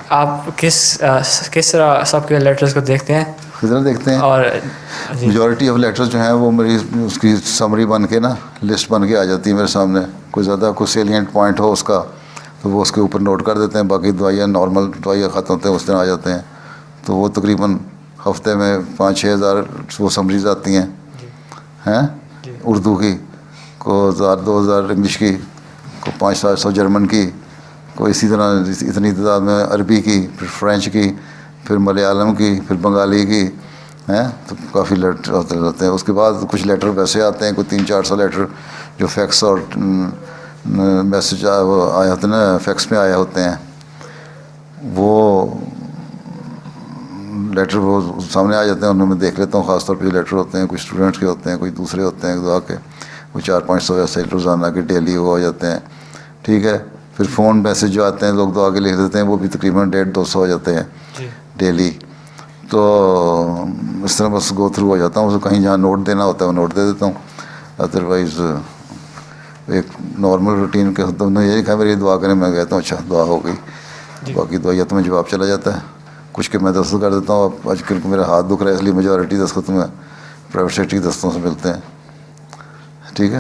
آپ کس طرح سب کے لیٹرز کو دیکھتے ہیں؟ کدھر دیکھتے ہیں؟ اور میجورٹی آف لیٹرز جو ہیں وہ میری اس کی سمری بن کے نا لسٹ بن کے آ جاتی ہے میرے سامنے. کوئی زیادہ کوئی سیلینٹ پوائنٹ ہو اس کا تو وہ اس کے اوپر نوٹ کر دیتے ہیں. باقی دوائیاں نارمل دوائیاں ختم ہوتے ہیں اس دن آ جاتے ہیں. تو وہ تقریباً ہفتے میں 5-6 ہزار وہ سمریز آتی ہیں ہیں اردو کی, کو 1000-2000 انگلش کی, کو 500-700 جرمن کی, کوئی اسی طرح اتنی تعداد میں عربی کی, پھر فرینچ کی, پھر ملیالم کی, پھر بنگالی کی ہیں. تو کافی لیٹر ہوتے رہتے ہیں. اس کے بعد کچھ لیٹر ویسے آتے ہیں, کوئی 300-400 لیٹر جو فیکس اور میسج آئے ہوتے ہیں نا, فیکس میں آئے ہوتے ہیں. وہ لیٹر وہ سامنے آ جاتے ہیں, ان میں دیکھ لیتا ہوں. خاص طور پہ جو لیٹر ہوتے ہیں, کوئی اسٹوڈنٹس کے ہوتے ہیں, کوئی دوسرے ہوتے ہیں دعا کے, کوئی 400-500 ایسے روزانہ کے ڈیلی وہ ہو جاتے ہیں. ٹھیک ہے. پھر فون میسج جو آتے ہیں لوگ دعا کے لکھ دیتے ہیں, وہ بھی تقریباً 150-200 ہو جاتے ہیں ڈیلی. تو اس طرح بس گو تھرو ہو جاتا ہوں. اسے کہیں جہاں نوٹ دینا ہوتا ہے وہ نوٹ دے دیتا ہوں. ادروائز ایک نارمل روٹین کے ہوتا ہے. یہی کہا میری دعا کریں, میں کہتا ہوں اچھا دعا ہو گئی. باقی دعائیت میں جواب چلا جاتا ہے. کچھ کہ میں دستخط کر دیتا ہوں. اب آج کل میرا ہاتھ دکھ رہا ہے اس لیے میجورٹی دستخط میں پرائیویٹ سیکٹر کی دستوں سے ملتے ہیں. ٹھیک ہے.